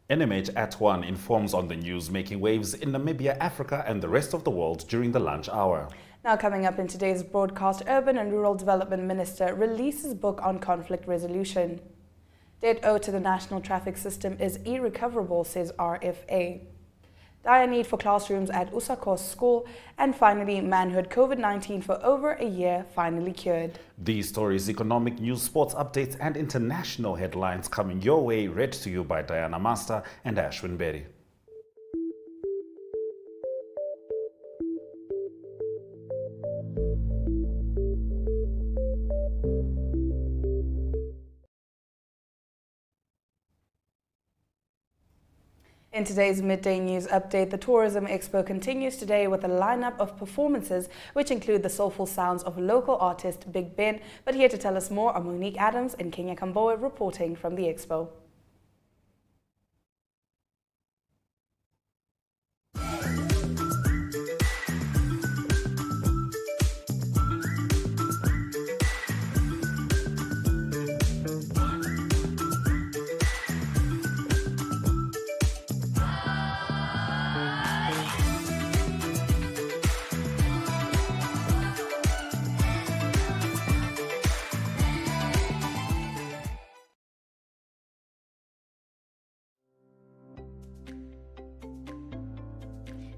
NMH at 1 informs on the news making waves in Namibia, Africa and the rest of the world during the lunch hour. Now coming up in today's broadcast, Urban and Rural Development Minister releases book on conflict resolution. Debt owed to the national traffic system is irrecoverable, says RFA. Dire need for classrooms at Usakos school, and finally, manhood COVID-19 for over a year finally cured. These stories, economic news, sports updates and international headlines coming your way, read to you by Diana Master and Ashwin Berry. In today's Midday News Update, the Tourism Expo continues today with a lineup of performances which include the soulful sounds of local artist Big Ben. But here to tell us more are Monique Adams and Kenya Kambowe reporting from the Expo.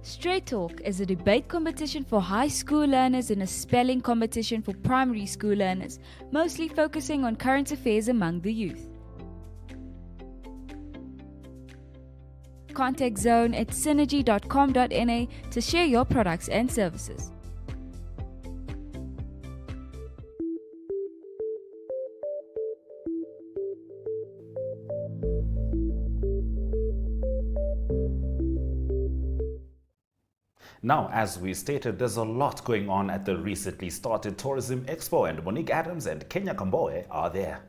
Straight Talk is a debate competition for high school learners and a spelling competition for primary school learners, mostly focusing on current affairs among the youth. Contact Zone at synergy.com.na to share your products and services. Now, as we stated, there's a lot going on at the recently started Tourism Expo, and Monique Adams and Kenya Kambowe are there.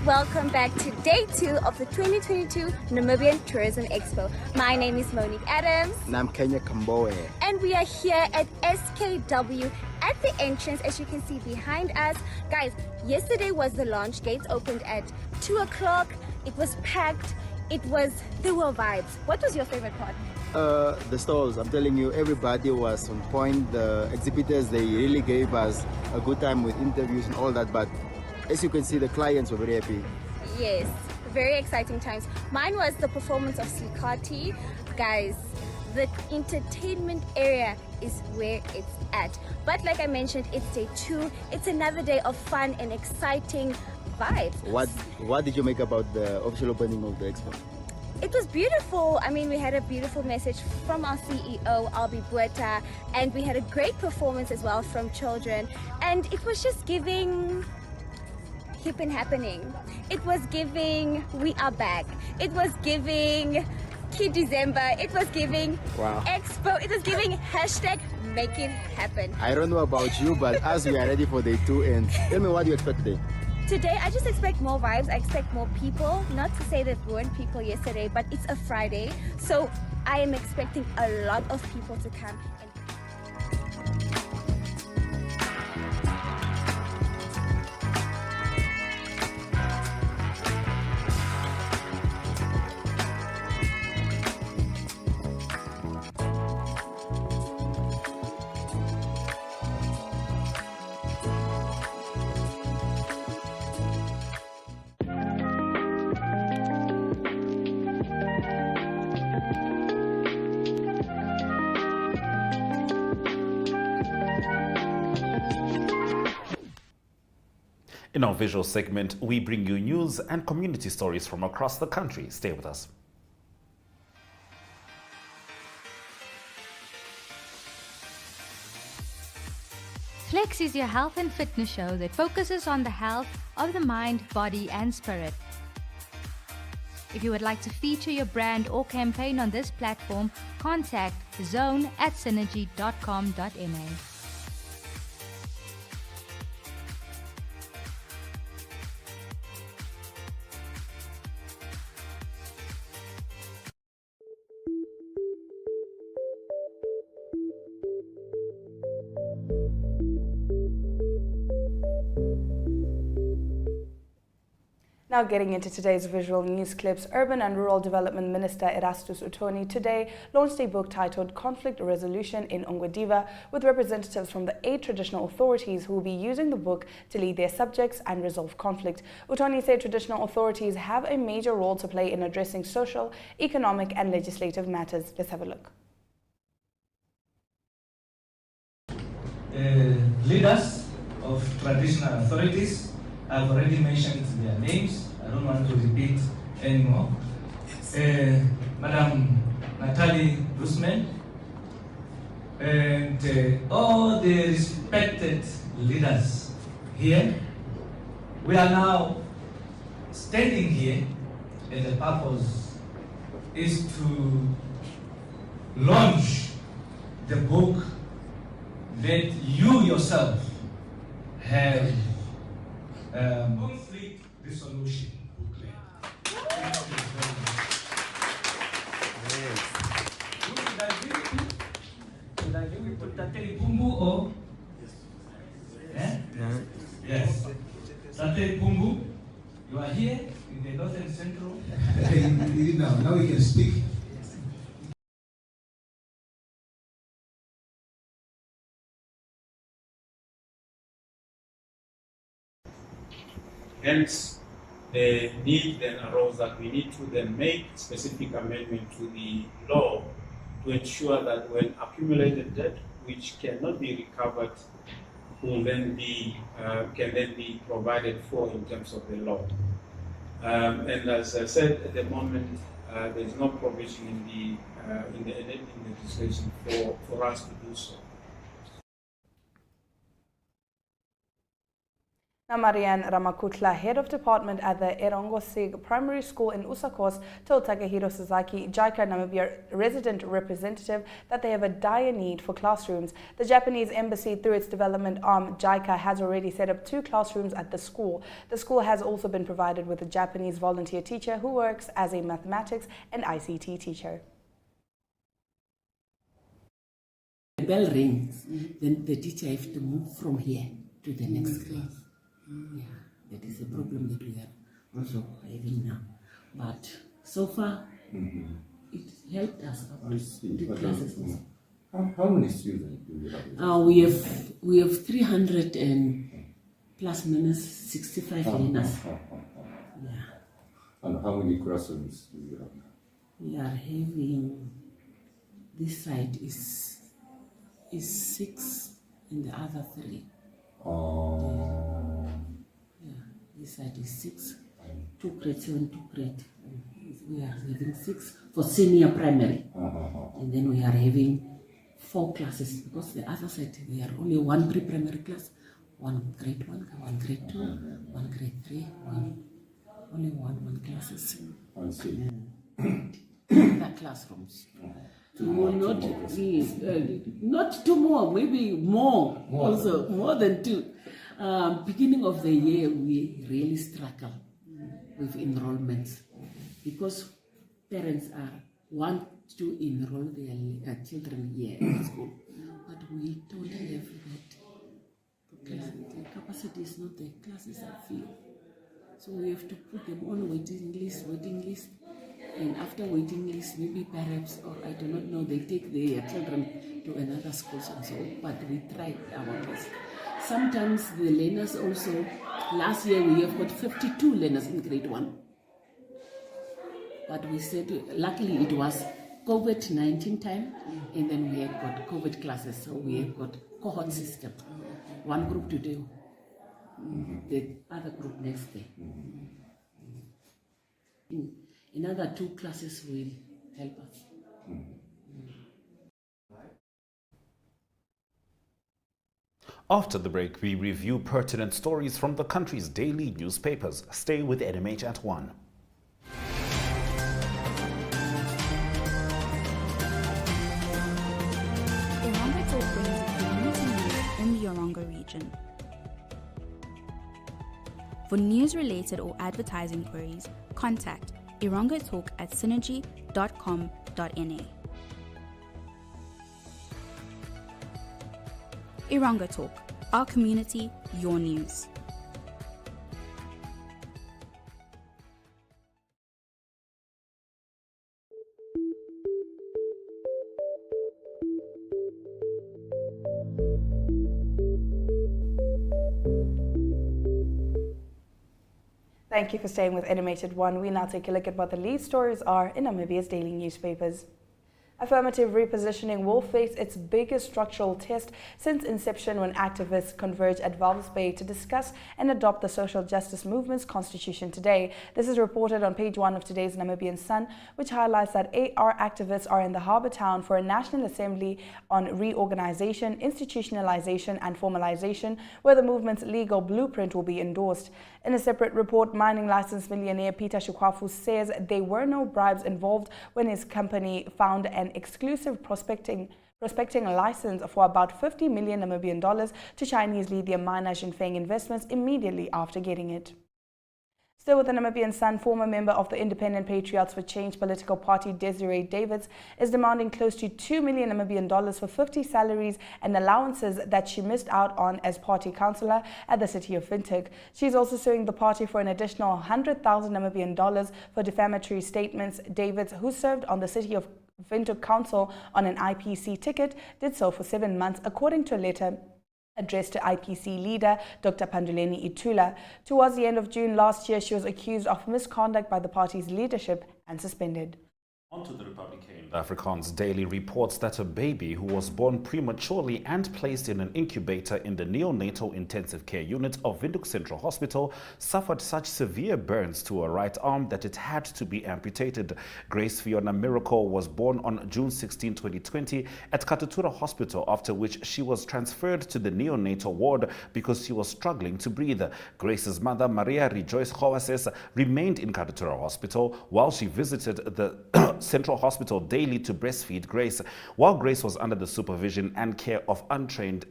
Welcome back to day 2 of the 2022 Namibian Tourism Expo. My name is Monique Adams. And I'm Kenya Kambowe. And we are here at SKW at the entrance, as you can see behind us. Guys, yesterday was the launch. Gates opened at 2 o'clock. It was packed. There were vibes. What was your favorite part? The stalls. I'm telling you, everybody was on point. The exhibitors, they really gave us a good time with interviews and all that, but as you can see, the clients were very happy. Yes, very exciting times. Mine was the performance of Slikati. Guys, the entertainment area is where it's at. But like I mentioned, it's day 2. It's another day of fun and exciting vibes. What did you make about the official opening of the expo? It was beautiful. I mean, we had a beautiful message from our CEO, Albi Bueta, and we had a great performance as well from children. And it was just giving hip and happening. It was giving we are back. It was giving Kid December. It was giving Expo. It was giving hashtag make it happen. I don't know about you, but as we are ready for day 2, and tell me what you expect today. Today, I just expect more vibes. I expect more people. Not to say that there weren't people yesterday, but it's a Friday. So I am expecting a lot of people to come. In our visual segment, we bring you news and community stories from across the country. Stay with us. Flex is your health and fitness show that focuses on the health of the mind, body and spirit. If you would like to feature your brand or campaign on this platform, contact zone@synergy.com.na. Now getting into today's visual news clips, Urban and Rural Development Minister Erastus Uthoni today launched a book titled Conflict Resolution in Ongwediva with representatives from the 8 traditional authorities who will be using the book to lead their subjects and resolve conflict. Uthoni said traditional authorities have a major role to play in addressing social, economic and legislative matters. Let's have a look. Leaders of traditional authorities, I've already mentioned their names. I don't want to repeat anymore. Madam Natalie Rusman and all the respected leaders here. We are now standing here, and the purpose is to launch the book that you yourself have conflict resolution booklet. Should I give it to Tateli Pumbu or? Yes. Yes. Tateli Pumbu, you are here in the Northern Central. Now we can speak. Hence, the need then arose that we need to then make specific amendment to the law to ensure that when accumulated debt, which cannot be recovered, will then be can then be provided for in terms of the law. And as I said, at the moment, there is no provision in the legislation for us to do so. Now, Marianne Ramakutla, head of department at the Erongosig Primary School in Usakos, told Takahiro Sasaki, JICA Namibia resident representative, that they have a dire need for classrooms. The Japanese embassy, through its development arm, JICA, has already set up 2 classrooms at the school. The school has also been provided with a Japanese volunteer teacher who works as a mathematics and ICT teacher. The bell rings, then the teacher has to move from here to the next class. Yeah, that is a problem that we are also having now. But so far, it helped us to classes. How many students do you have? We have 300 and plus minus 65 learners. Yeah. And how many classrooms do you have now? We are having, this side is 6 and the other 3. This side is 6, 2 grade 7, 2 grade. We are having 6 for senior primary. And then we are having 4 classes because the other side, they are only 1 pre-primary class, 1 grade 1, 1 grade 2, 1 grade 3, only one classes. I see. The classrooms. We will not be, not 2 more, maybe more also, more than 2. Beginning of the year, we really struggle with enrollments because parents want to enroll their children here in school, but we don't have that. The capacity is not there. Classes are filled, so we have to put them on waiting list, and after waiting list, maybe perhaps, or I do not know, they take their children to another school and so. But we tried our best. Sometimes the learners also, last year we have got 52 learners in grade 1. But we said, luckily it was COVID-19 time, and then we had got COVID classes, so we have got cohort system. One group today, the other group next day. Another 2 classes will help us. After the break, we review pertinent stories from the country's daily newspapers. Stay with NMH at 1. decision. For news-related or advertising queries, contact irongotalk@synergy.com.na. Irongo Talk, our community, your news. Thank you for staying with NMH at 1. We now take a look at what the lead stories are in Namibia's daily newspapers. Affirmative repositioning will face its biggest structural test since inception when activists converge at Walvis Bay to discuss and adopt the social justice movement's constitution today. This is reported on page 1 of today's Namibian Sun, which highlights that AR activists are in the harbour town for a National Assembly on reorganization, institutionalization and formalization, where the movement's legal blueprint will be endorsed. In a separate report, mining license millionaire Peter Shukwafu says there were no bribes involved when his company found an exclusive prospecting license for about 50 million Namibian dollars to Chinese lithium miner Jinfeng Investments immediately after getting it. Still with the Namibian Sun, former member of the Independent Patriots for Change political party Desiree Davids is demanding close to 2 million Namibian dollars for 50 salaries and allowances that she missed out on as party councillor at the city of Windhoek. She's also suing the party for an additional 100,000 Namibian dollars for defamatory statements. Davids, who served on the city of Windhoek Council on an IPC ticket, did so for 7 months, according to a letter addressed to IPC leader Dr. Panduleni Itula. Towards the end of June last year, she was accused of misconduct by the party's leadership and suspended. On to the Republican. Afrikaans Daily reports that a baby who was born prematurely and placed in an incubator in the neonatal intensive care unit of Windhoek Central Hospital suffered such severe burns to her right arm that it had to be amputated. Grace Fiona Miracle was born on June 16, 2020 at Katutura Hospital, after which she was transferred to the neonatal ward because she was struggling to breathe. Grace's mother, Maria Rejoice Khowases, remained in Katutura Hospital while she visited the Central Hospital daily to breastfeed Grace. While Grace was under the supervision and care of trained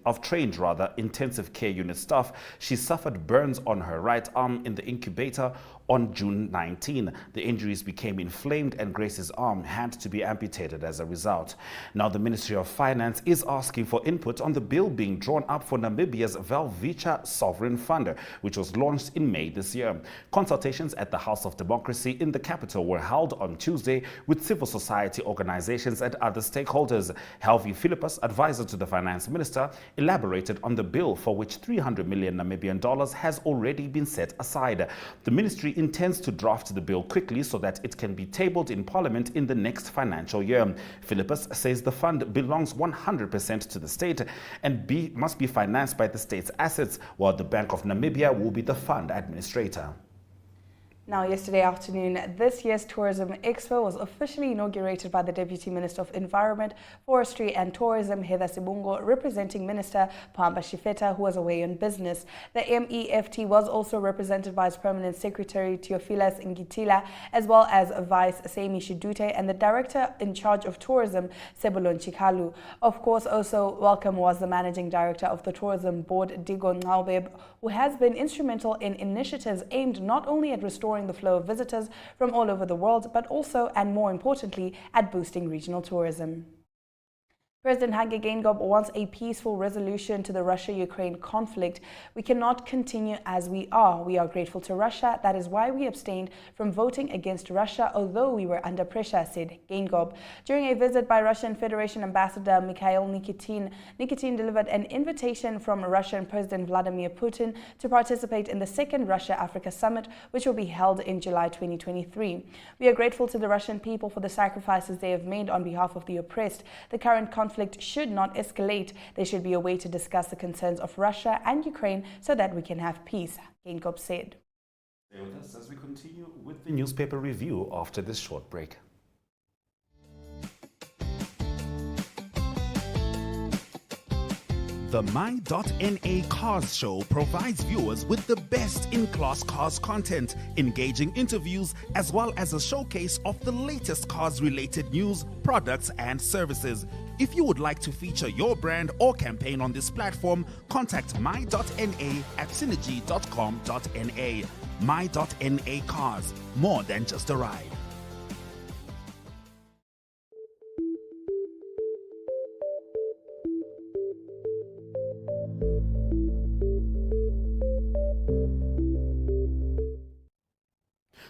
intensive care unit staff, she suffered burns on her right arm in the incubator on June 19. The injuries became inflamed and Grace's arm had to be amputated as a result. Now the Ministry of Finance is asking for input on the bill being drawn up for Namibia's Welwitschia Sovereign Fund, which was launched in May this year. Consultations at the House of Democracy in the capital were held on Tuesday with civil society organizations and other stakeholders. Helvi Philippus, advisor to the Finance Minister, elaborated on the bill, for which 300 million Namibian dollars has already been set aside. The ministry intends to draft the bill quickly so that it can be tabled in Parliament in the next financial year. Philippus says the fund belongs 100% to the state and must be financed by the state's assets, while the Bank of Namibia will be the fund administrator. Now, yesterday afternoon, this year's Tourism Expo was officially inaugurated by the Deputy Minister of Environment, Forestry and Tourism, Heather Sibungo, representing Minister Pamba Shifeta, who was away on business. The MEFT was also represented by its Permanent Secretary, Theophilus Ngitila, as well as Vice Semi Shidute and the Director in charge of Tourism, Sebulon Chikalu. Of course, also welcome was the Managing Director of the Tourism Board, Digo Ngalbeb, who has been instrumental in initiatives aimed not only at restoring the flow of visitors from all over the world, but also, and more importantly, at boosting regional tourism. President Hage Geingob wants a peaceful resolution to the Russia-Ukraine conflict. We cannot continue as we are. We are grateful to Russia. That is why we abstained from voting against Russia, although we were under pressure, said Geingob. During a visit by Russian Federation Ambassador Mikhail Nikitin, Nikitin delivered an invitation from Russian President Vladimir Putin to participate in the second Russia-Africa Summit, which will be held in July 2023. We are grateful to the Russian people for the sacrifices they have made on behalf of the oppressed. The current conflict should not escalate. There should be a way to discuss the concerns of Russia and Ukraine so that we can have peace, Geingob said. Stay with us as we continue with the newspaper review after this short break. The My.NA Cars Show provides viewers with the best in-class cars content, engaging interviews, as well as a showcase of the latest cars-related news, products, and services. If you would like to feature your brand or campaign on this platform, contact My.NA at synergy.com.na. My.NA Cars, more than just a ride.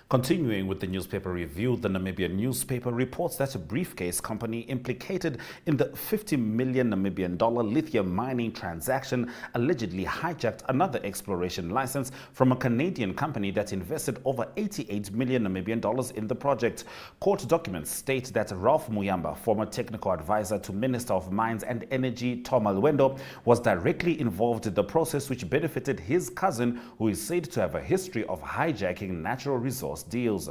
Continuing with the newspaper review, the Namibian newspaper reports that a briefcase company implicated in the 50 million Namibian dollar lithium mining transaction allegedly hijacked another exploration license from a Canadian company that invested over 88 million Namibian dollars in the project. Court documents state that Ralph Muyamba, former technical advisor to Minister of Mines and Energy Tom Alwendo, was directly involved in the process, which benefited his cousin, who is said to have a history of hijacking natural resource deals.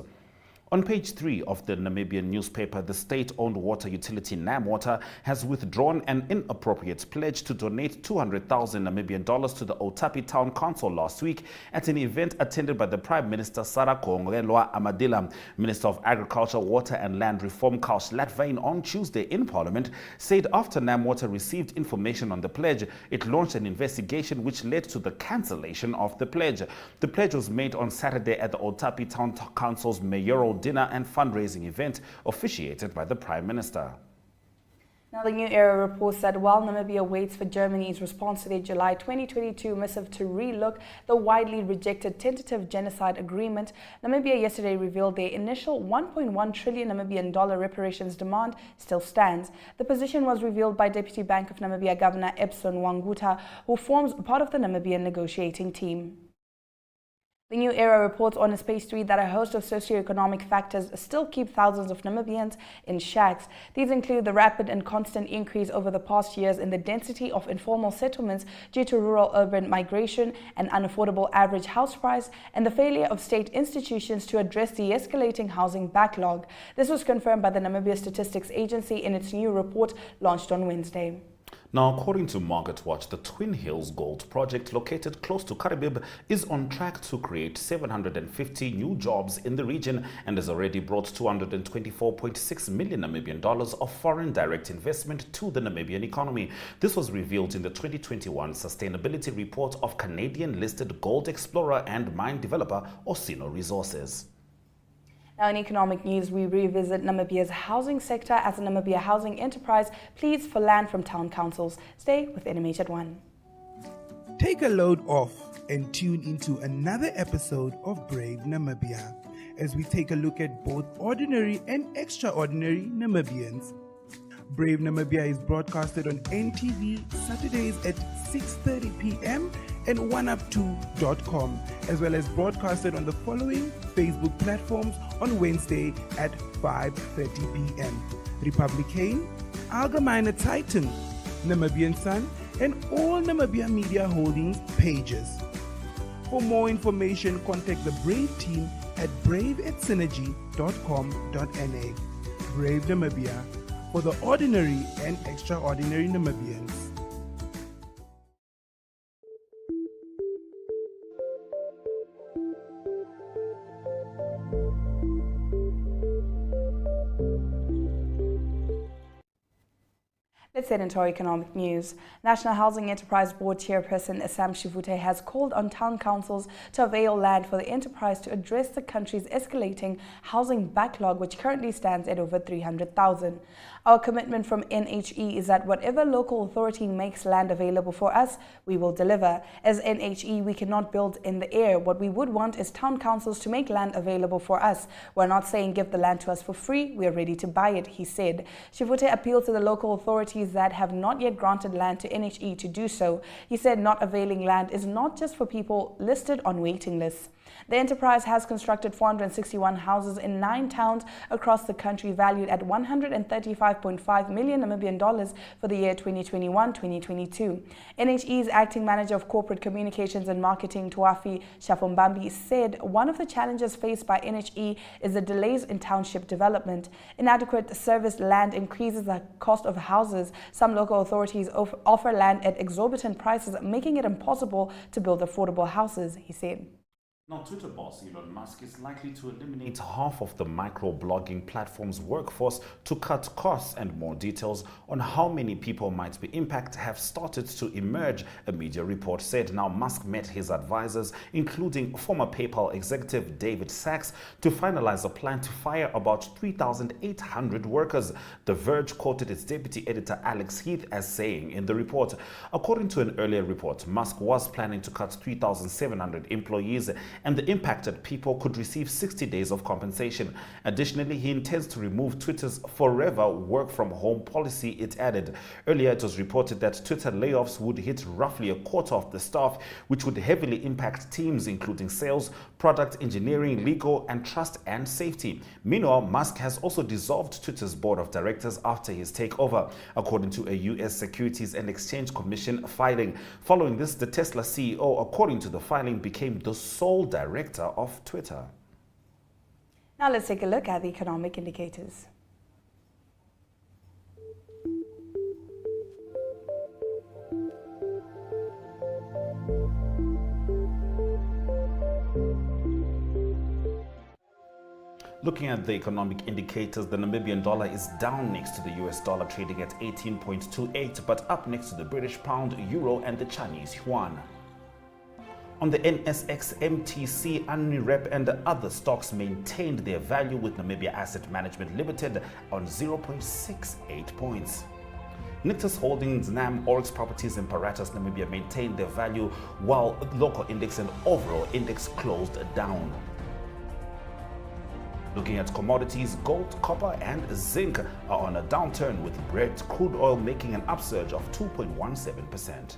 On page 3 of the Namibian newspaper, the state-owned water utility NamWater has withdrawn an inappropriate pledge to donate 200,000 Namibian dollars to the Otapi Town Council last week at an event attended by the Prime Minister Sarah Kongelwa Amadila. Minister of Agriculture, Water and Land Reform Kaush Latvain on Tuesday in Parliament said after NamWater received information on the pledge, it launched an investigation which led to the cancellation of the pledge. The pledge was made on Saturday at the Otapi Town Council's mayoral dinner and fundraising event officiated by the Prime Minister. Now, the New Era reports that while Namibia waits for Germany's response to their July 2022 missive to relook the widely rejected tentative genocide agreement, Namibia yesterday revealed their initial 1.1 trillion Namibian dollar reparations demand still stands. The position was revealed by Deputy Bank of Namibia Governor Epson Wanguta, who forms part of the Namibian negotiating team. The New Era reports on its page 3 that a host of socioeconomic factors still keep thousands of Namibians in shacks. These include the rapid and constant increase over the past years in the density of informal settlements due to rural-urban migration, an unaffordable average house price, and the failure of state institutions to address the escalating housing backlog. This was confirmed by the Namibia Statistics Agency in its new report launched on Wednesday. Now, according to Market Watch, the Twin Hills Gold Project, located close to Karibib, is on track to create 750 new jobs in the region and has already brought 224.6 million Namibian dollars of foreign direct investment to the Namibian economy. This was revealed in the 2021 Sustainability Report of Canadian-listed gold explorer and mine developer Osino Resources. Now, in economic news, we revisit Namibia's housing sector as the Namibia Housing Enterprise pleads for land from town councils. Stay with NMH at 1. Take a load off and tune into another episode of Brave Namibia as we take a look at both ordinary and extraordinary Namibians. Brave Namibia is broadcasted on NTV Saturdays at 6:30 p.m. and oneup2.com, as well as broadcasted on the following Facebook platforms on Wednesday at 5:30 p.m. Republican, Allgemeine Zeitung, Namibian Sun, and all Namibia Media Holdings pages. For more information, contact the Brave team at brave@synergy.com.na. Brave Namibia, for the ordinary and extraordinary Namibians. Let's head into our economic news. National Housing Enterprise Board Chairperson Sam Shivute has called on town councils to avail land for the enterprise to address the country's escalating housing backlog, which currently stands at over 300,000. Our commitment from NHE is that whatever local authority makes land available for us, we will deliver. As NHE, we cannot build in the air. What we would want is town councils to make land available for us. We're not saying give the land to us for free. We are ready to buy it, he said. Shivute appealed to the local authorities that have not yet granted land to NHE to do so. He said not availing land is not just for people listed on waiting lists. The enterprise has constructed 461 houses in 9 towns across the country, valued at 135.5 million Namibian dollars for the year 2021-2022. NHE's acting manager of corporate communications and marketing, Tuafi Shafombambi, said one of the challenges faced by NHE is the delays in township development. Inadequate serviced land increases the cost of houses, Some local authorities offer land at exorbitant prices, making it impossible to build affordable houses, he said. Now, Twitter boss Elon Musk is likely to eliminate half of the microblogging platform's workforce to cut costs, and more details on how many people might be impacted have started to emerge, a media report said. Now, Musk met his advisors, including former PayPal executive David Sachs, to finalize a plan to fire about 3,800 workers. The Verge quoted its deputy editor Alex Heath as saying in the report. According to an earlier report, Musk was planning to cut 3,700 employees, and the impacted people could receive 60 days of compensation. Additionally, he intends to remove Twitter's forever work-from-home policy, it added. Earlier, it was reported that Twitter layoffs would hit roughly a quarter of the staff, which would heavily impact teams including sales, product engineering, legal, and trust and safety. Meanwhile, Musk has also dissolved Twitter's board of directors after his takeover, according to a U.S. Securities and Exchange Commission filing. Following this, the Tesla CEO, according to the filing, became the sole director of Twitter. Now let's take a look at the economic indicators. Looking at the economic indicators, the Namibian dollar is down next to the US dollar, trading at 18.28, but up next to the British pound, euro, and the Chinese yuan. On the NSX, MTC, Unirep, and other stocks maintained their value, with Namibia Asset Management Limited on 0.68 points. Nictus Holdings, NAM, Oryx Properties, and Paratus Namibia maintained their value, while local index and overall index closed down. Looking at commodities, gold, copper, and zinc are on a downturn, with Brent crude oil making an upsurge of 2.17%.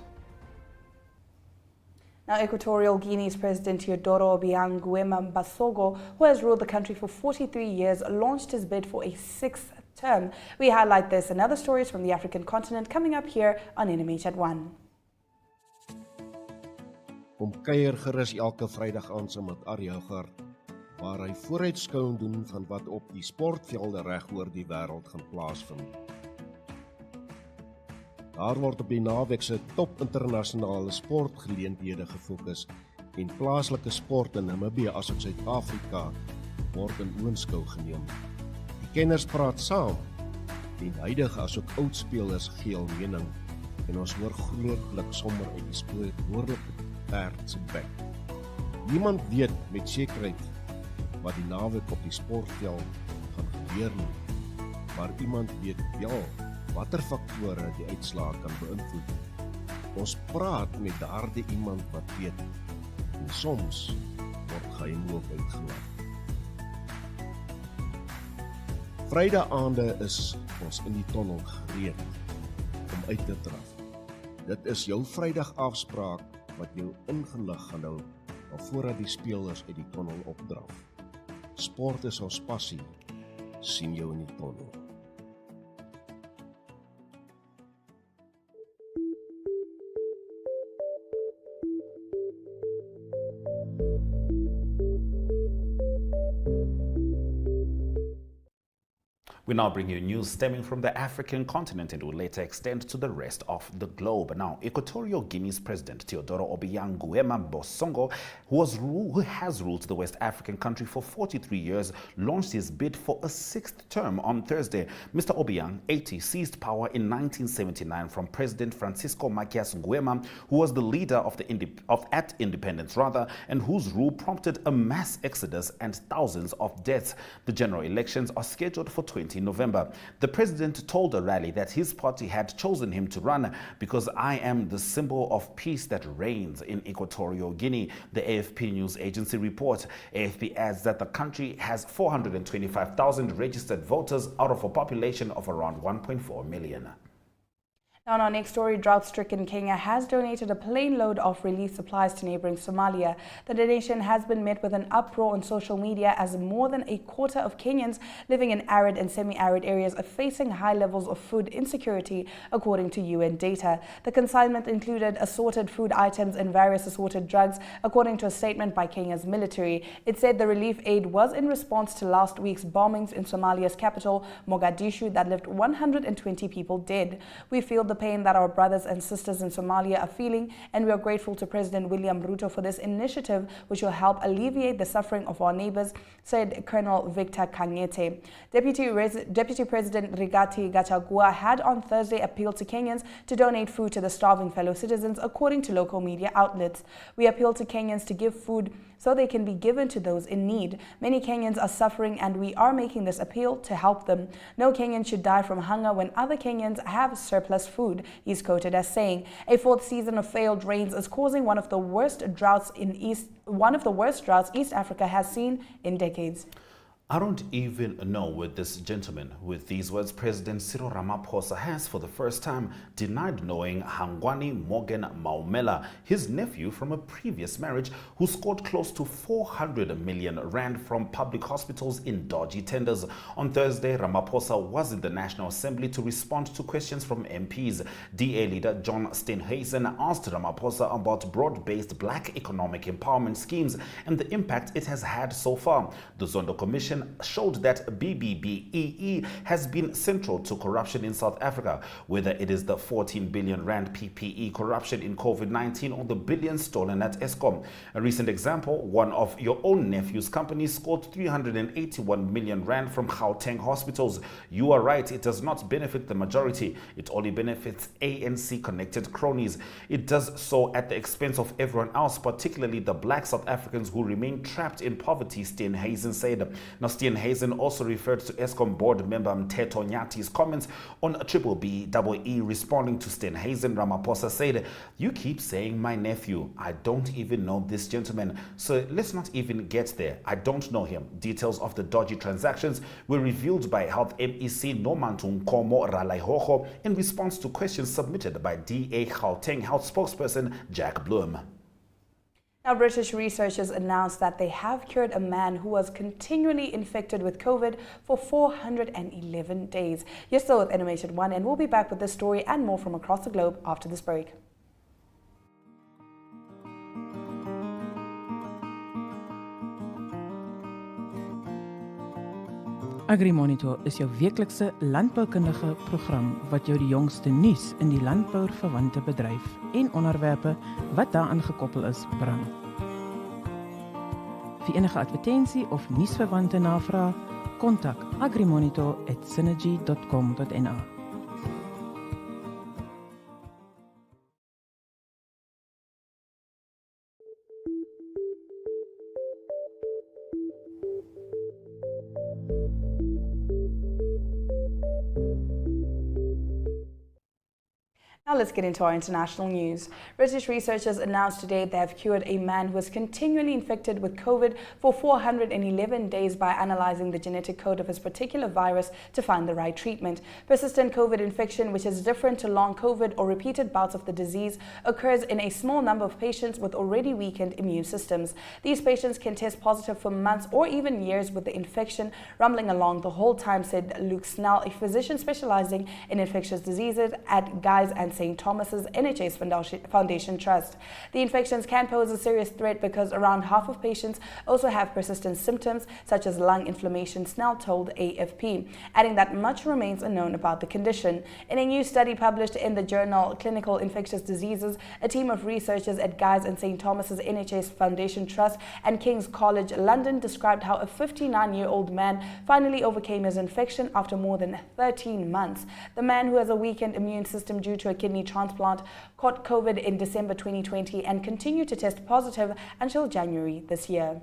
Now, Equatorial Guinea's President Teodoro Obiang Nguema Mbasogo, who has ruled the country for 43 years, launched his bid for a sixth term. We highlight this and other stories from the African continent coming up here on NMH at 1. Kom kuier gerus elke Vrydag aan saam met Arjouger, waar hy vooruitskouing doen van wat op die sportvelde reg oor die wêreld gaan plaasvind. Daar word op die naweek se top internasionale sportgeleenthede gefokus en plaaslike sport in Namibia asook Suid-Afrika word in oënskou geneem. Die kenners praat saam, die huidige asook oud spelers gee hul mening en ons hoor grootlik sommer uit die spoorlike perd se bek. Niemand weet met sekerheid wat die naweek op die sportveld gaan gebeur nie, maar iemand weet wel watter faktore die uitslae kan beïnvloed. Ons praat met daardie iemand wat weet, en soms word geheim ook uitgelaat. Vrydaande is ons in die tonnel gereed om uit te draf. Dit is jou Vrydag afspraak wat jou ingelig gaan hou alvordat die spelers uit die tonnel opdraf. Sport is ons passie, sien jou in die tonnel. We now bring you news stemming from the African continent and will later extend to the rest of the globe. Now, Equatorial Guinea's President Teodoro Obiang Nguema Mbasogo, who has ruled the West African country for 43 years, launched his bid for a sixth term on Thursday. Mr. Obiang, 80, seized power in 1979 from President Francisco Macias Nguema, who was the leader of at independence, and whose rule prompted a mass exodus and thousands of deaths. The general elections are scheduled for 20 November. The president told a rally that his party had chosen him to run because I am the symbol of peace that reigns in Equatorial Guinea, the AFP news agency report. AFP adds that the country has 425,000 registered voters out of a population of around 1.4 million. Now, on our next story, drought-stricken Kenya has donated a plane load of relief supplies to neighboring Somalia. The donation has been met with an uproar on social media as more than a quarter of Kenyans living in arid and semi-arid areas are facing high levels of food insecurity, according to UN data. The consignment included assorted food items and various assorted drugs, according to a statement by Kenya's military. It said the relief aid was in response to last week's bombings in Somalia's capital, Mogadishu, that left 120 people dead. We feel the pain that our brothers and sisters in Somalia are feeling, and we are grateful to President William Ruto for this initiative, which will help alleviate the suffering of our neighbors, said Colonel Victor Kangete. Deputy President Rigathi Gachagua had on Thursday appealed to Kenyans to donate food to the starving fellow citizens, according to local media outlets. We appeal to Kenyans to give food so they can be given to those in need. Many Kenyans are suffering, and we are making this appeal to help them. No Kenyan should die from hunger when other Kenyans have surplus food, he's quoted as saying. A fourth season of failed rains is causing one of the worst droughts East Africa has seen in decades. I don't even know with this gentleman. With these words, President Cyril Ramaphosa has for the first time denied knowing Hangwani Morgan Maumela, his nephew from a previous marriage, who scored close to 400 million rand from public hospitals in dodgy tenders. On Thursday, Ramaphosa was in the National Assembly to respond to questions from MPs. DA leader John Steenhuisen asked Ramaphosa about broad-based black economic empowerment schemes and the impact it has had so far. The Zondo Commission showed that BBBEE has been central to corruption in South Africa, whether it is the 14 billion rand PPE corruption in COVID-19 or the billions stolen at Eskom. A recent example, one of your own nephew's companies scored 381 million rand from Gauteng hospitals. You are right, it does not benefit the majority. It only benefits ANC-connected cronies. It does so at the expense of everyone else, particularly the black South Africans who remain trapped in poverty, Steenhuisen said. Now, Steenhuisen also referred to Eskom board member Mteto Nyati's comments on BBBEE. Responding to Steenhuisen, Ramaphosa said, "You keep saying my nephew. I don't even know this gentleman. So let's not even get there. I don't know him." Details of the dodgy transactions were revealed by Health MEC Nomantu Nkomo Ralaihoho in response to questions submitted by DA Gauteng Health spokesperson Jack Bloom. Now, British researchers announced that they have cured a man who was continually infected with COVID for 411 days. You're still with NMH at 1, and we'll be back with this story and more from across the globe after this break. AgriMonitor is jou weeklikse landboukundige program wat jou die jongste nuus in die landbouverwante bedryf en onderwerpe wat daaraan gekoppel is bring. Vir enige advertensie of nuusverwante navraag, kontak agrimonitor@synergy.com.na. Now let's get into our international news. British researchers announced today they have cured a man who was continually infected with COVID for 411 days by analyzing the genetic code of his particular virus to find the right treatment. Persistent COVID infection, which is different to long COVID or repeated bouts of the disease, occurs in a small number of patients with already weakened immune systems. These patients can test positive for months or even years with the infection rumbling along the whole time, said Luke Snell, a physician specializing in infectious diseases at Guy's and St. Thomas's NHS Foundation Trust. The infections can pose a serious threat because around half of patients also have persistent symptoms such as lung inflammation, Snell told AFP, adding that much remains unknown about the condition. In a new study published in the journal Clinical Infectious Diseases, a team of researchers at Guy's and St. Thomas's NHS Foundation Trust and King's College London described how a 59-year-old man finally overcame his infection after more than 13 months. The man, who has a weakened immune system due to a kidney transplant, caught COVID in December 2020 and continued to test positive until January this year.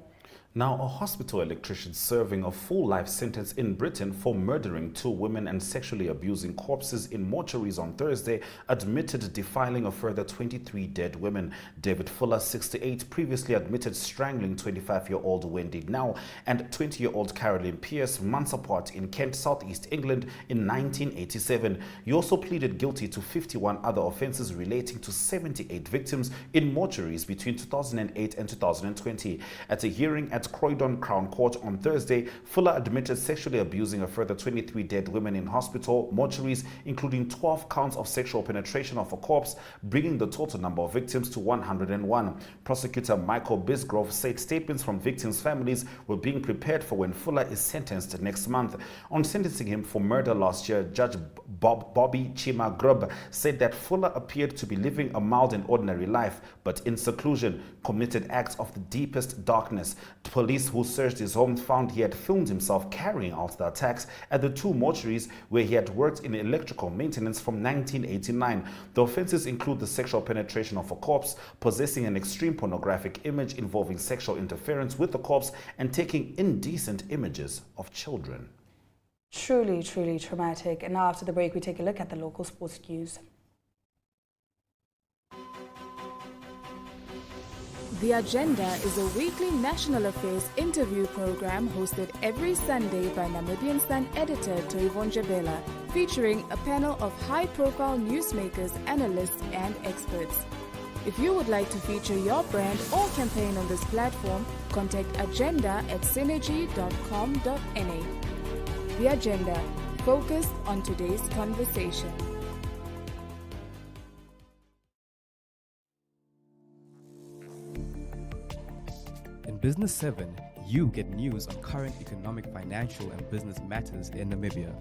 Now, a hospital electrician serving a full life sentence in Britain for murdering 2 women and sexually abusing corpses in mortuaries on Thursday admitted defiling a further 23 dead women. David Fuller, 68, previously admitted strangling 25-year-old Wendy Now and 20-year-old Carolyn Pierce months apart in Kent, southeast England in 1987. He also pleaded guilty to 51 other offences relating to 78 victims in mortuaries between 2008 and 2020. At a hearing at Croydon Crown Court on Thursday, Fuller admitted sexually abusing a further 23 dead women in hospital mortuaries, including 12 counts of sexual penetration of a corpse, bringing the total number of victims to 101. Prosecutor Michael Bisgrove said statements from victims' families were being prepared for when Fuller is sentenced next month. On sentencing him for murder last year, Judge Bobby Chima Grub said that Fuller appeared to be living a mild and ordinary life, but in seclusion, committed acts of the deepest darkness. Police who searched his home found he had filmed himself carrying out the attacks at the 2 mortuaries where he had worked in electrical maintenance from 1989. The offences include the sexual penetration of a corpse, possessing an extreme pornographic image involving sexual interference with the corpse, and taking indecent images of children. Truly, truly traumatic. And now after the break, we take a look at the local sports news. The Agenda is a weekly national affairs interview program hosted every Sunday by Namibian Sun editor Toyvon Jabela, featuring a panel of high-profile newsmakers, analysts, and experts. If you would like to feature your brand or campaign on this platform, contact agenda@synergy.com.na. The Agenda, focused on today's conversation. In Business 7, you get news on current economic, financial, and business matters in Namibia.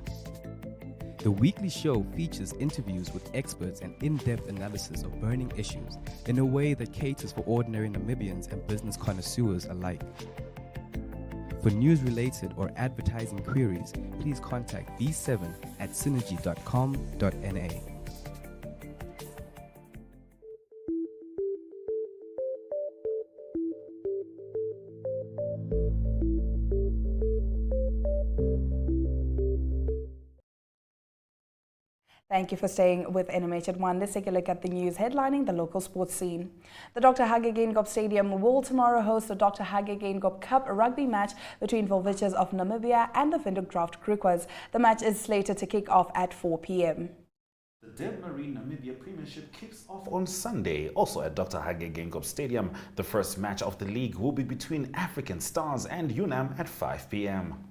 The weekly show features interviews with experts and in-depth analysis of burning issues in a way that caters for ordinary Namibians and business connoisseurs alike. For news-related or advertising queries, please contact b7@synergy.com.na. Thank you for staying with NMH at 1. Let's take a look at the news headlining the local sports scene. The Dr. Hage Geingob Stadium will tomorrow host the Dr. Hage Geingob Cup rugby match between Volviches of Namibia and the Windhoek Draft Griquas. The match is slated to kick off at 4 p.m. The Dead Marine Namibia Premiership kicks off on Sunday, also at Dr. Hage Geingob Stadium. The first match of the league will be between African Stars and UNAM at 5 p.m.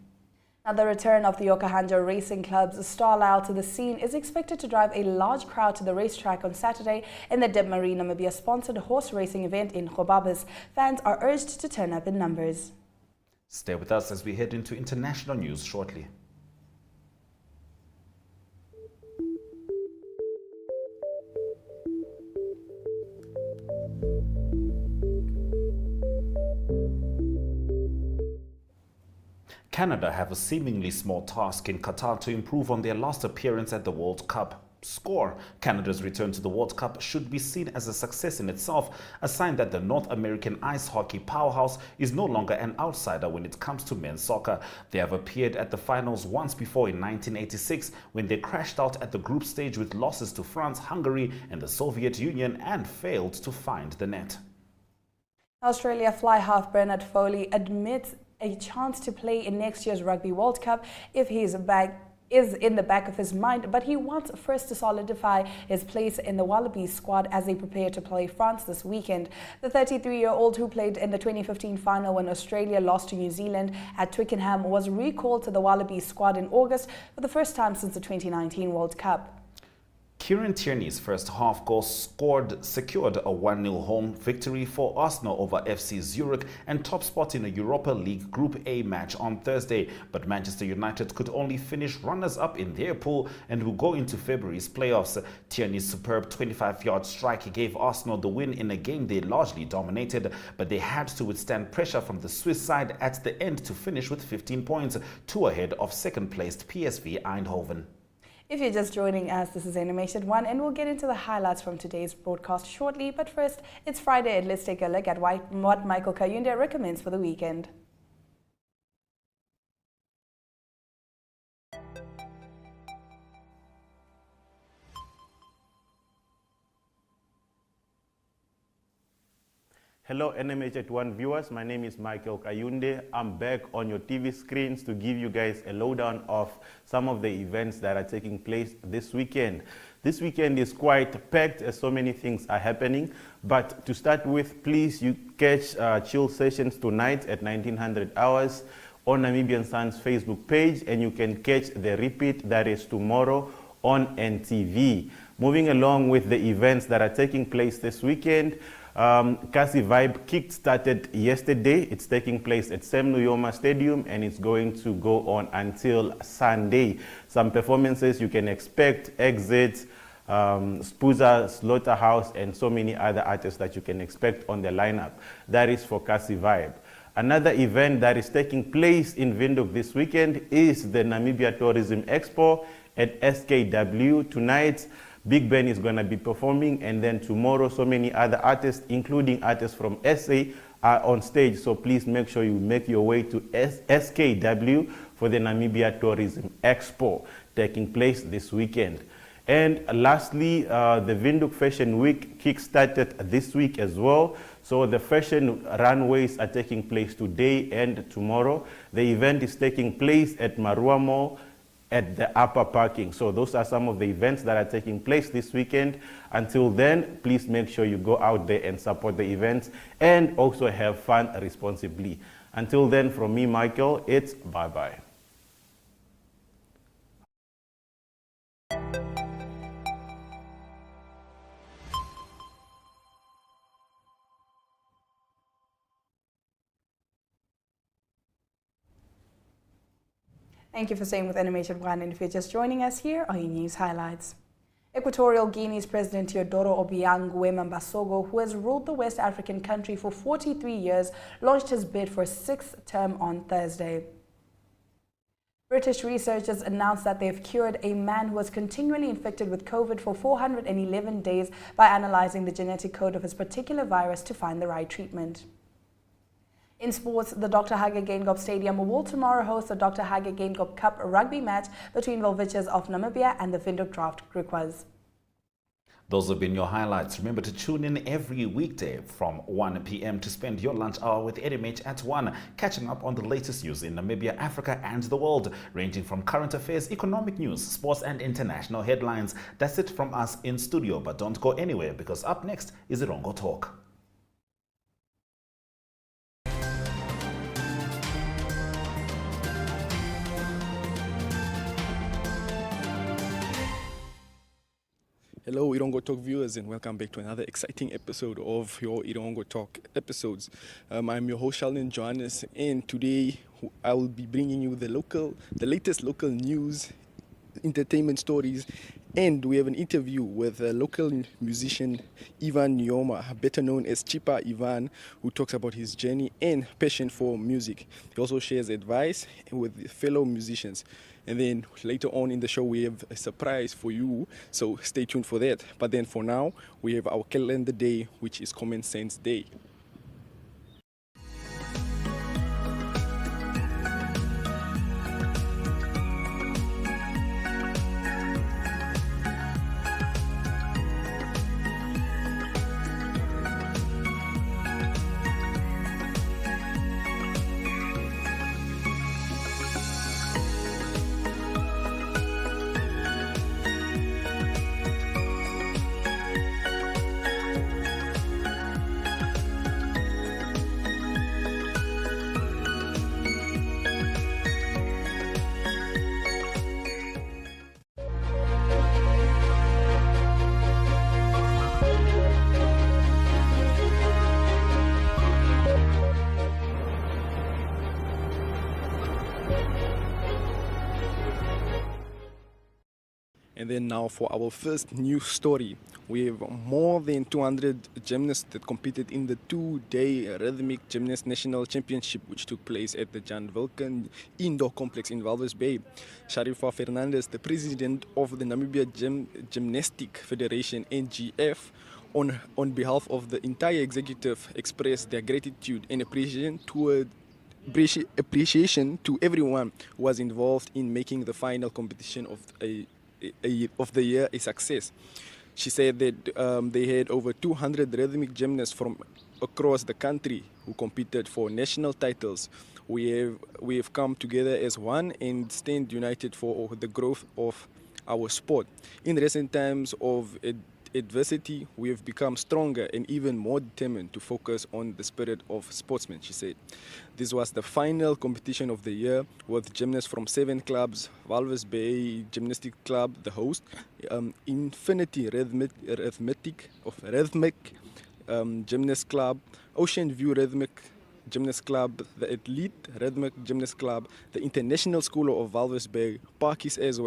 Now, the return of the Okahanja Racing Club's Starlyle to the scene is expected to drive a large crowd to the racetrack on Saturday in the Dead Marine Namibia-sponsored horse racing event in Gobabis. Fans are urged to turn up in numbers. Stay with us as we head into international news shortly. Canada have a seemingly small task in Qatar to improve on their last appearance at the World Cup. Score. Canada's return to the World Cup should be seen as a success in itself, a sign that the North American ice hockey powerhouse is no longer an outsider when it comes to men's soccer. They have appeared at the finals once before in 1986 when they crashed out at the group stage with losses to France, Hungary and the Soviet Union and failed to find the net. Australia fly half Bernard Foley admits a chance to play in next year's Rugby World Cup if he's back is in the back of his mind, but he wants first to solidify his place in the Wallabies squad as they prepare to play France this weekend. The 33-year-old who played in the 2015 final when Australia lost to New Zealand at Twickenham was recalled to the Wallabies squad in August for the first time since the 2019 World Cup. Kieran Tierney's first half goal secured a 1-0 home victory for Arsenal over FC Zurich and top spot in a Europa League Group A match on Thursday. But Manchester United could only finish runners-up in their pool and will go into February's playoffs. Tierney's superb 25-yard strike gave Arsenal the win in a game they largely dominated, but they had to withstand pressure from the Swiss side at the end to finish with 15 points, 2 ahead of second-placed PSV Eindhoven. If you're just joining us, this is NMH at 1, and we'll get into the highlights from today's broadcast shortly. But first, it's Friday, and let's take a look at what Michael Kayunde recommends for the weekend. Hello NMH at 1 viewers, my name is Michael Kayunde. I'm back on your TV screens to give you guys a lowdown of some of the events that are taking place this weekend. This weekend is quite packed as so many things are happening, but to start with, please you catch chill sessions tonight at 1900 hours on Namibian Sun's Facebook page, and you can catch the repeat that is tomorrow on NTV. Moving along with the events that are taking place this weekend, Kasi Vibe kick-started yesterday. It's taking place at Sam Nujoma Stadium and it's going to go on until Sunday. Some performances you can expect, Exit, Spuza, Slaughterhouse, and so many other artists that you can expect on the lineup. That is for Kasi Vibe. Another event that is taking place in Windhoek this weekend is the Namibia Tourism Expo at SKW. Tonight, Big Ben is going to be performing, and then tomorrow so many other artists, including artists from SA, are on stage. So please make sure you make your way to SKW for the Namibia Tourism Expo taking place this weekend. And lastly, the Windhoek Fashion Week kick-started this week as well. So the fashion runways are taking place today and tomorrow. The event is taking place at Marua Mall at the upper parking. So those are some of the events that are taking place this weekend. Until then, please make sure you go out there and support the events and also have fun responsibly. Until then, from me, Michael, it's bye-bye. Thank you for staying with NMH at 1, and if you're just joining us, here are your news highlights. Equatorial Guinea's President Teodoro Obiang Nguema Mbasogo, who has ruled the West African country for 43 years, launched his bid for a sixth term on Thursday. British researchers announced that they have cured a man who was continually infected with COVID for 411 days by analyzing the genetic code of his particular virus to find the right treatment. In sports, the Dr. Hage Geingob Stadium will tomorrow host the Dr. Hage Geingob Cup rugby match between Volviches of Namibia and the Windhoek Draft Griquas. Those have been your highlights. Remember to tune in every weekday from 1 p.m. to spend your lunch hour with NMH at 1, catching up on the latest news in Namibia, Africa, and the world, ranging from current affairs, economic news, sports, and international headlines. That's it from us in studio, but don't go anywhere because up next is Irongo Talk. Hello Irongo Talk viewers, and welcome back to another exciting episode of your Irongo Talk episodes. I'm your host Sheldon Johannes, and today I will be bringing you the latest local news, entertainment stories, and we have an interview with a local musician Ivan Nyoma, better known as Chipa Ivan, who talks about his journey and passion for music. He also shares advice with fellow musicians. And then later on in the show, we have a surprise for you, so stay tuned for that. But then for now, we have our calendar day, which is Common Sense Day. And then now for our first news story. We have more than 200 gymnasts that competed in the two-day Rhythmic Gymnast National Championship, which took place at the Jan Vulcan Indoor Complex in Walvis Bay. Sharifa Fernandez, the president of the Namibia Gymnastic Federation, NGF, on behalf of the entire executive, expressed their gratitude and appreciation to everyone who was involved in making the final competition of the year a success. She said that they had over 200 rhythmic gymnasts from across the country who competed for national titles. We have come together as one and stand united for the growth of our sport. In recent times of adversity, we have become stronger and even more determined to focus on the spirit of sportsmen, she said. This was the final competition of the year, with gymnasts from 7 clubs: Walvis Bay Gymnastic Club, the host, Infinity Rhythmic Gymnast Club, Ocean View Rhythmic Gymnast Club, the Elite Rhythmic Gymnast Club, the International School of Walvis Bay, Parkies as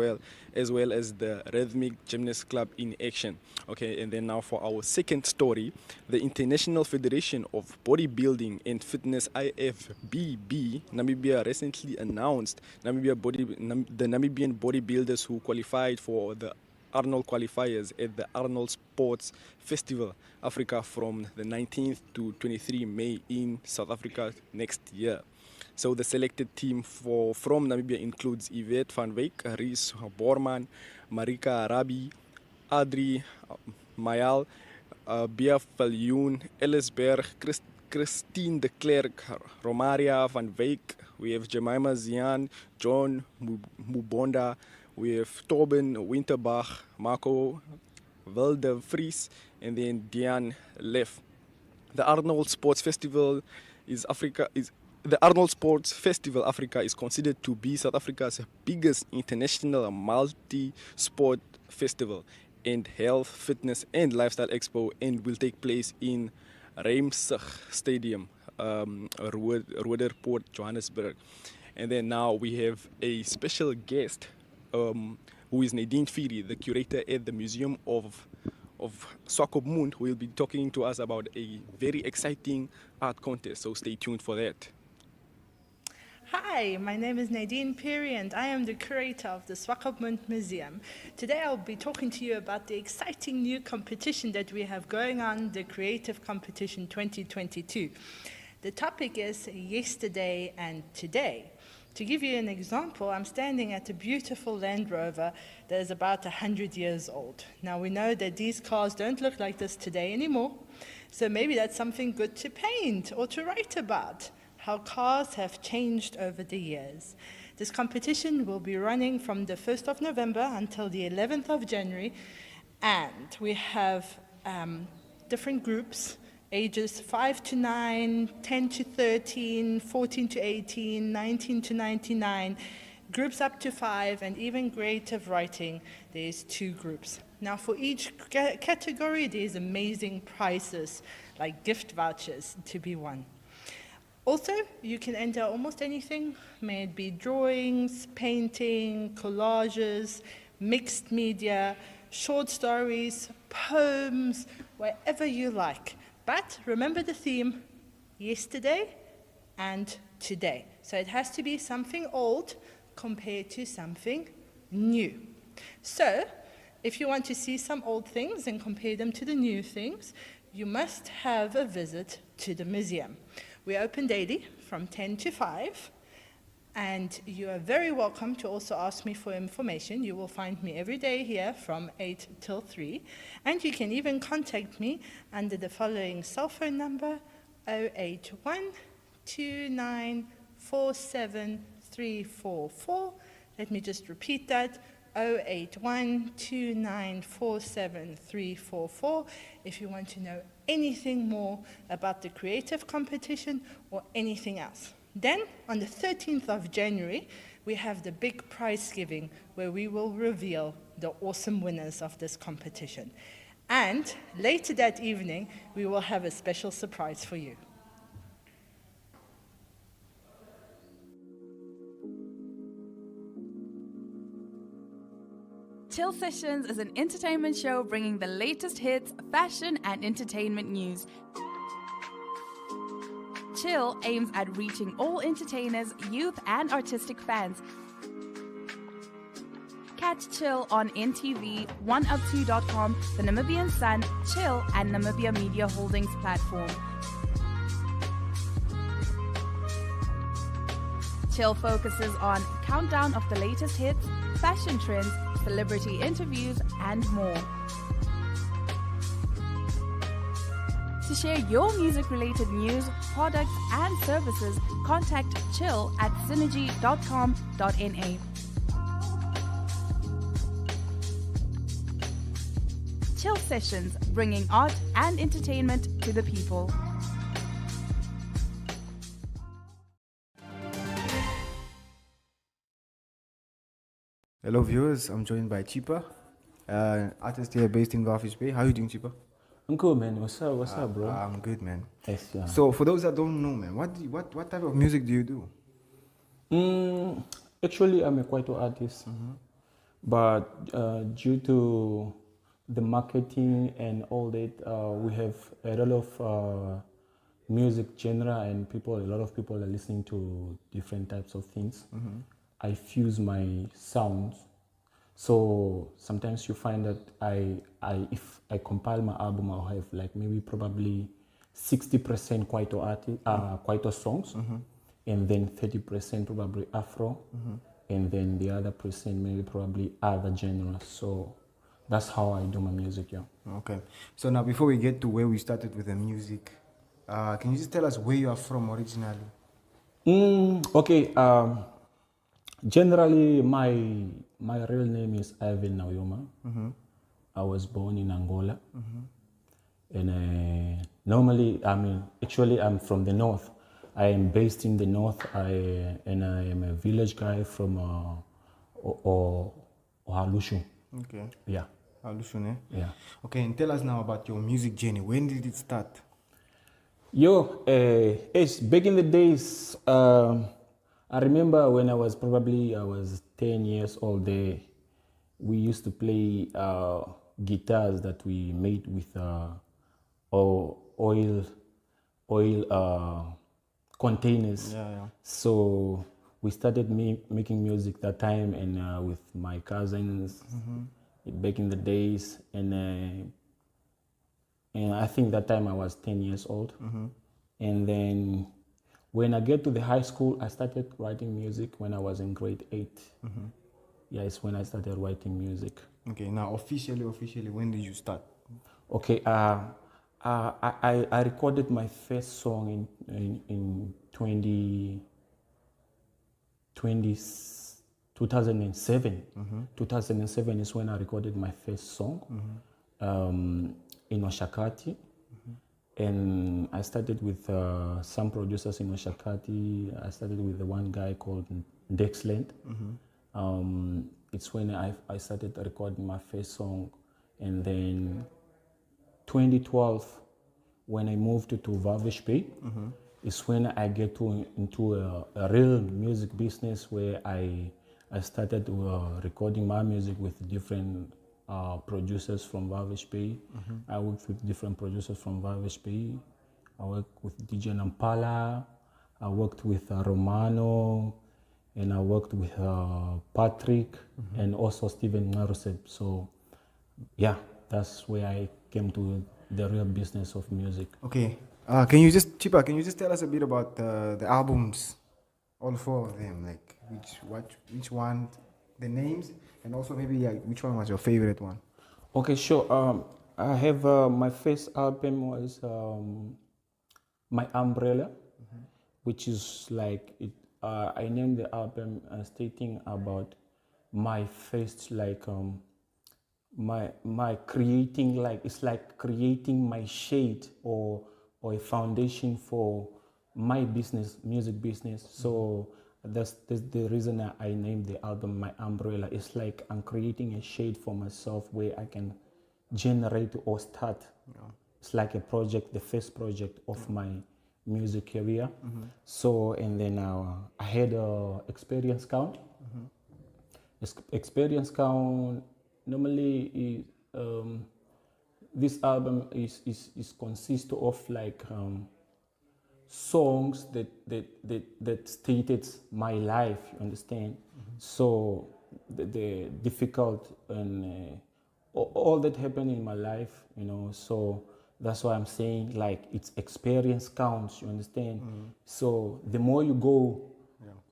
well as the Rhythmic Gymnast Club in action. Okay, and then now for our second story, the International Federation of Bodybuilding and Fitness, IFBB, Namibia recently announced the Namibian bodybuilders who qualified for the Arnold qualifiers at the Arnold Sports Festival Africa from the 19th to 23 May in South Africa next year. So the selected team from Namibia includes Yvette van Wyk, Reese Borman, Marika Arabi, Adri Mayal, Bia Viljoen, Ellis Berg, Christine de Klerk, Romaria van Wyk. We have Jemima Zian, John Mubonda. We have Torben Winterbach, Marco Wilde Vries, and then Diane Leff. The Arnold Sports Festival Africa is considered to be South Africa's biggest international multi-sport festival and health, fitness and lifestyle expo, and will take place in Reimsig Stadium, Roderpoort, Johannesburg. And then now we have a special guest who is Nadine Firi, the curator at the Museum of Swakopmund, who will be talking to us about a very exciting art contest. So stay tuned for that. Hi, my name is Nadine Firi and I am the curator of the Swakopmund Museum. Today I'll be talking to you about the exciting new competition that we have going on, the Creative Competition 2022. The topic is Yesterday and Today. To give you an example, I'm standing at a beautiful Land Rover that is about 100 years old. Now we know that these cars don't look like this today anymore, so maybe that's something good to paint or to write about, how cars have changed over the years. This competition will be running from the 1st of November until the 11th of January, and we have different groups, ages 5 to 9, 10 to 13, 14 to 18, 19 to 99, groups up to 5, and even creative writing, there's 2 groups. Now for each category, there's amazing prizes, like gift vouchers to be won. Also, you can enter almost anything, may it be drawings, painting, collages, mixed media, short stories, poems, wherever you like. But remember the theme, yesterday and today. So it has to be something old compared to something new. So if you want to see some old things and compare them to the new things, you must have a visit to the museum. We open daily from 10 to 5, and you are very welcome to also ask me for information. You will find me every day here from 8 till 3, and you can even contact me under the following cell phone number, 081 2947 344. Let me just repeat that, 081 2947 344, if you want to know anything more about the creative competition or anything else. Then, on the 13th of January, we have the big prize giving, where we will reveal the awesome winners of this competition. And later that evening, we will have a special surprise for you. Chill Sessions is an entertainment show bringing the latest hits, fashion, and entertainment news. Chill aims at reaching all entertainers, youth, and artistic fans. Catch Chill on NTV, 1up2.com, the Namibian Sun, Chill, and Namibia Media Holdings platform. Chill focuses on countdown of the latest hits, fashion trends, celebrity interviews, and more. To share your music-related news, products, and services, contact chill@synergy.com.na. Chill Sessions, bringing art and entertainment to the people. Hello viewers, I'm joined by Chipa, artist here based in Walvis Bay. How are you doing, Chipa? I'm good, man. What's up, bro? I'm good, man. Yes, yeah. So for those that don't know, man, what type of music do you do? Actually, I'm a Kwaito artist, but due to the marketing and all that, we have a lot of music genre, and a lot of people are listening to different types of things. I fuse my sounds, so sometimes you find that if I compile my album, I'll have like maybe probably 60% Kwaito songs, and then 30% probably Afro, and then the other percent maybe probably other genres. So that's how I do my music, yeah. Okay. So now before we get to where we started with the music, can you just tell us where you are from originally? Okay. Generally, my real name is Ivan Nauyoma. I was born in Angola, and normally, actually, I'm from the north. I am based in the north, and I am a village guy from Ohalushu. Okay. Yeah. Ohalushu, eh? Yeah. Okay, and tell us now about your music journey. When did it start? It's back in the days. I remember when I was 10 years old. We used to play guitars that we made with oil containers. Yeah. So we started making music that time, and with my cousins back in the days, and I think that time I was 10 years old, and then when I get to the high school, I started writing music when I was in grade 8. Yeah, it's when I started writing music. Okay, now officially, when did you start? Okay, I recorded my first song in 2007. 2007 is when I recorded my first song in Oshakati. And I started with some producers in Oshakati. I started with the one guy called Dexland. It's when I started recording my first song. And then 2012, when I moved to Walvis Bay, is when I get into a real music business where I started recording my music with different producers from Walvis Bay. I worked with different producers from Walvis Bay. I worked with DJ Nampala. I worked with Romano, and I worked with Patrick, and also Steven Naruseb. So, yeah, that's where I came to the real business of music. Okay. Can you just tell us a bit about the albums, all 4 of them, like which one, the names, and also maybe which one was your favorite one? Okay, sure. I have my first album was My Umbrella, which is like it. I named the album stating about my first my creating, it's like creating my shade or a foundation for my business, music business. So that's the reason I named the album My Umbrella. It's like I'm creating a shade for myself where I can generate or start. It's like a project, the first project of my music career. So, and then I had a experience count. Experience count normally this album is consist of songs that stated my life, you understand? So the difficult and all that happened in my life, so that's why I'm saying it's experience counts, you understand? So the more you go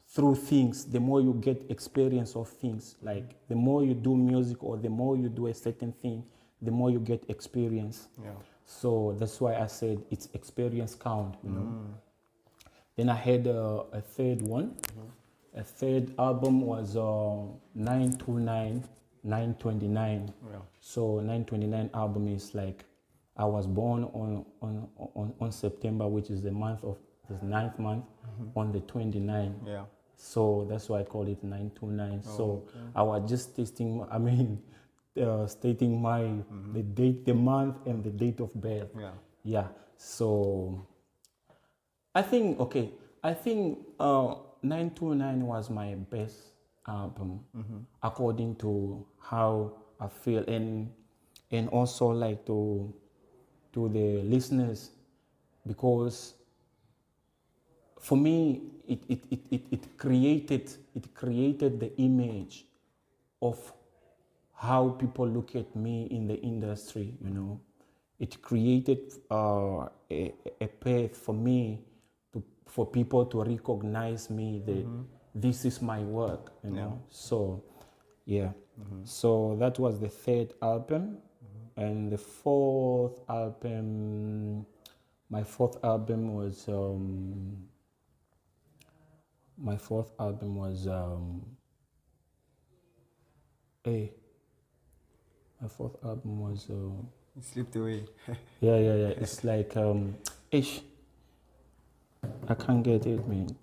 through things, the more you get experience of things. Like the more you do music or the more you do a certain thing, the more you get experience. So that's why I said it's experience count, you know. Then I had a third one. A third album was 929, 929. Yeah. So 929 album is like, I was born on September, which is the ninth month, on the 29th. Yeah. So that's why I call it 929. Oh, so okay. I was just stating my the date, the month, and the date of birth. Yeah. Yeah. So I think 929 was my best album, according to how I feel, and also like to the listeners, because for me it created the image of how people look at me in the industry, you know. It created a path for me for people to recognize me that this is my work, you know. So yeah. So that was the third album. And the fourth album, my fourth album was my fourth album was It slipped away. yeah. It's like I can't get it, man.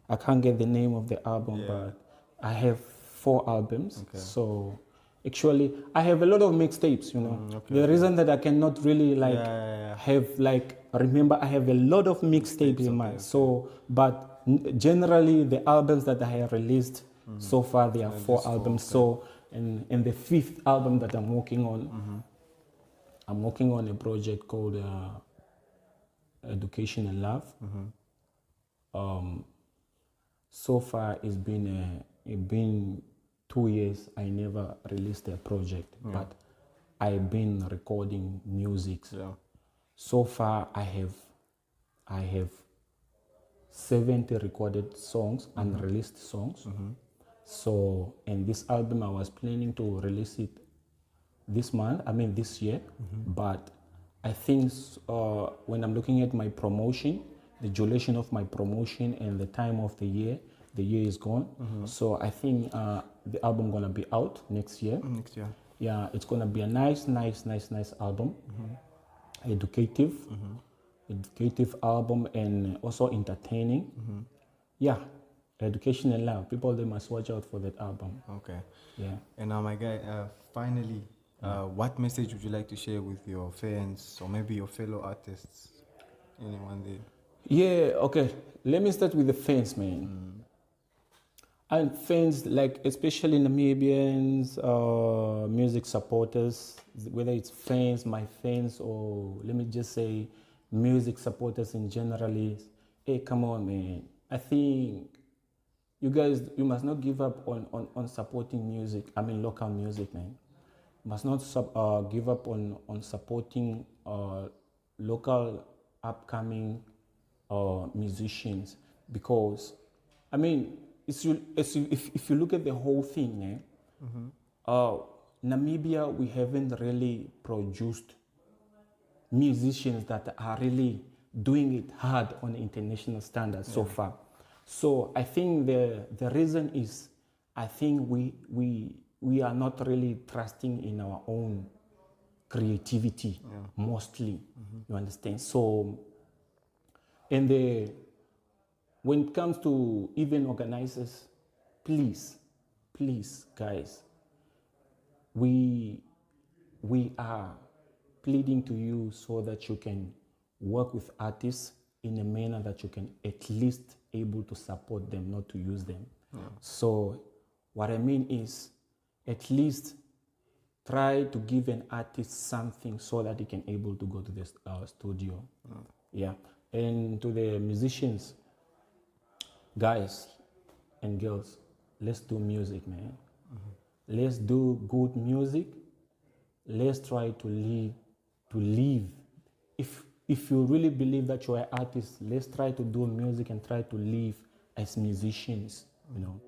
I can't get the name of the album, but I have 4 albums. Okay. So actually, I have a lot of mixtapes, you know. The reason that I cannot really have remember, I have a lot of mixtapes in mind. So, but generally the albums that I have released so far, there are 4 albums. So, and the 5th album that I'm working on, I'm working on a project called Education and Love. So far, it's been 2 years. I never released a project, but I've been recording music. So far, I have 70 recorded songs, unreleased songs. So, and this album, I was planning to release it this year, but I think when I'm looking at my promotion, the duration of my promotion and the time of the year is gone. So I think the album gonna be out next year. Yeah, it's gonna be a nice album. Educative album, and also entertaining. Yeah, Education and Love. People, they must watch out for that album. Okay. Yeah. And now, my guy, finally, what message would you like to share with your fans or maybe your fellow artists? Anyone there? Yeah, okay. Let me start with the fans, man. And fans, like especially Namibians, music supporters, whether it's fans, my fans, or let me just say music supporters in general, hey, come on, man. I think you guys, you must not give up on supporting music. I mean, local music, man. You must not give up on supporting local upcoming musicians, because, I mean, if you look at the whole thing, Namibia, we haven't really produced musicians that are really doing it hard on international standards so far. So I think the reason is, I think we are not really trusting in our own creativity mostly. You understand? So, and when it comes to event organizers, please, guys, we are pleading to you so that you can work with artists in a manner that you can at least able to support them, not to use them. So what I mean is, at least try to give an artist something so that he can able to go to the studio. Yeah. And to the musicians, guys and girls, let's do music, man. Let's do good music. Let's try to live. If you really believe that you're an artist, let's try to do music and try to live as musicians, you know.